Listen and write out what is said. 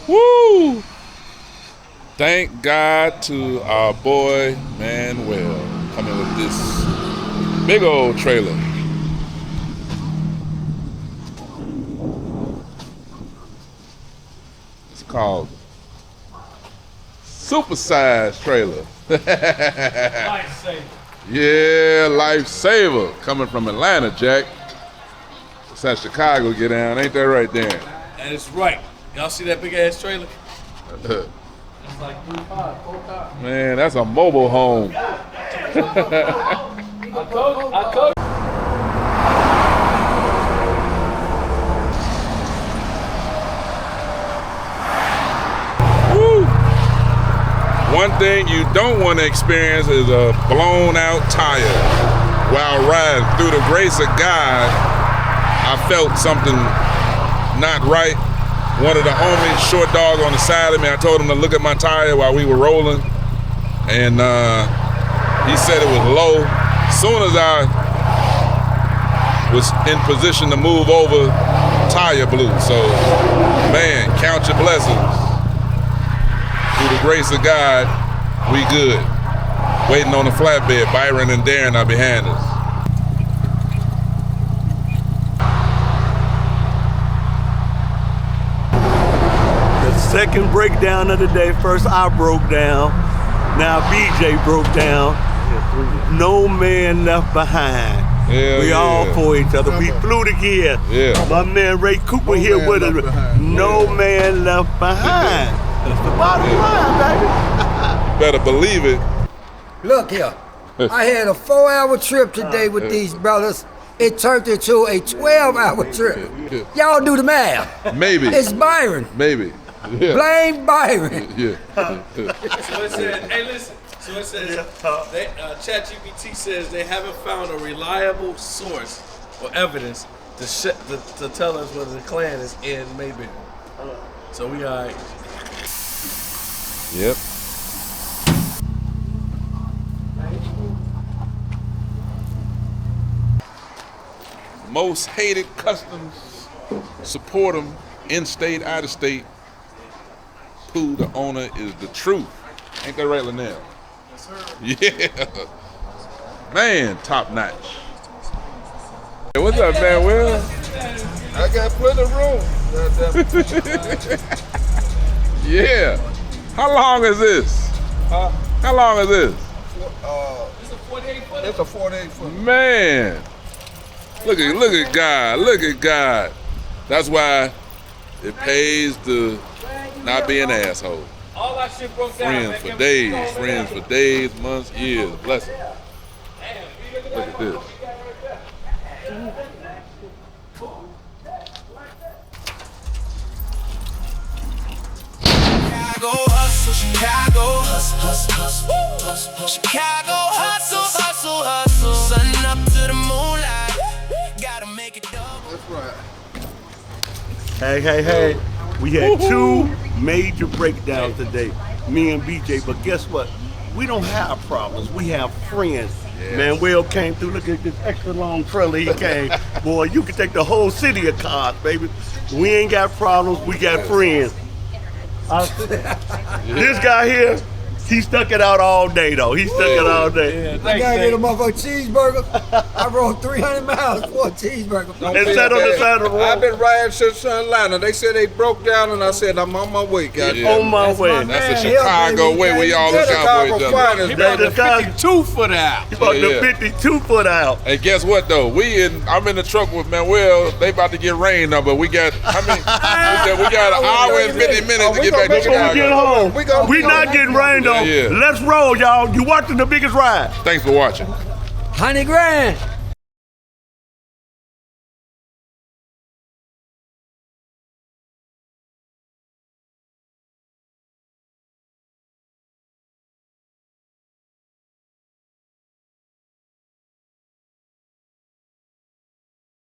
Woo! Thank God to our boy Manuel coming with this big old trailer. It's called Supersize Trailer. Lifesaver. Yeah, lifesaver. Coming from Atlanta, Jack. It's that Chicago get down, ain't that right there? And it's right. Y'all see that big ass trailer? It's like 4 cars. Man, that's a mobile home. I coach. Woo. One thing you don't want to experience is a blown out tire while riding. Through the grace of God, I felt something not right. One of the homies, short dog on the side of me, I told him to look at my tire while we were rolling. And he said it was low. As soon as I was in position to move over, tire blew. So, man, count your blessings. Through the grace of God, we good. Waiting on the flatbed. Byron and Darren are behind us. Second breakdown of the day. First I broke down. Now BJ broke down. No man left behind. Hell we yeah. all for each other. We flew together. Yeah. My man Ray Cooper here with us. No man left behind. That's the bottom line, baby. Better believe it. Look here, I had a 4-hour trip today with these brothers. It turned into a 12-hour trip. Y'all do the math. Maybe. It's Byron. Maybe. Yeah. Blame Byron. Yeah. So it said, hey, listen. So it says, ChatGPT says they haven't found a reliable source or evidence to tell us whether the Klan is in Mayberry. So we all right. Yep. Most Hated Kustoms. Support them. In-state, out-of-state. POOH, the owner, is the truth. Ain't that right, Linnell? Yes, sir. Yeah. Man, top notch. Hey, what's up, man, Will? I got plenty of room. Yeah. How long is this? How long is this? It's a 48-footer. It's a 48-foot. Man. Look at God. Look at God. That's why it pays to not be an asshole. All that shit broke down. Friends for days, months, years. Blessings. Look at this. Chicago hustle, Chicago hustle. Chicago hustle. Sun up to the moonlight. Gotta make it double. That's right. Hey. We had 2 major breakdowns today, me and BJ, but guess what? We don't have problems, we have friends. Yes. Man, Will came through, look at this extra long trailer he came. Boy, you can take the whole city of cars, baby. We ain't got problems, we got friends. This guy here, he stuck it out all day though. He stuck it all day. I gotta get a motherfucking cheeseburger. I rode 300 miles for a cheeseburger. And sat on the side of the I've road. been riding since Atlanta. They said they broke down, and I said I'm on my way, guys. Yeah. On my way. That's the Man, Chicago baby, way where y'all look out for each other. He That's the guy. 2-foot out. He bought Yeah. the 52-foot out. Hey, guess what though? I'm in the truck with Manuel. They about to get rain now, but we got how many? we got an hour and 50 minutes to get back to Before we get Chicago. home, we not getting rained on. Yeah. Let's roll, y'all. You watching the biggest ride. Thanks for watching. 100 grand.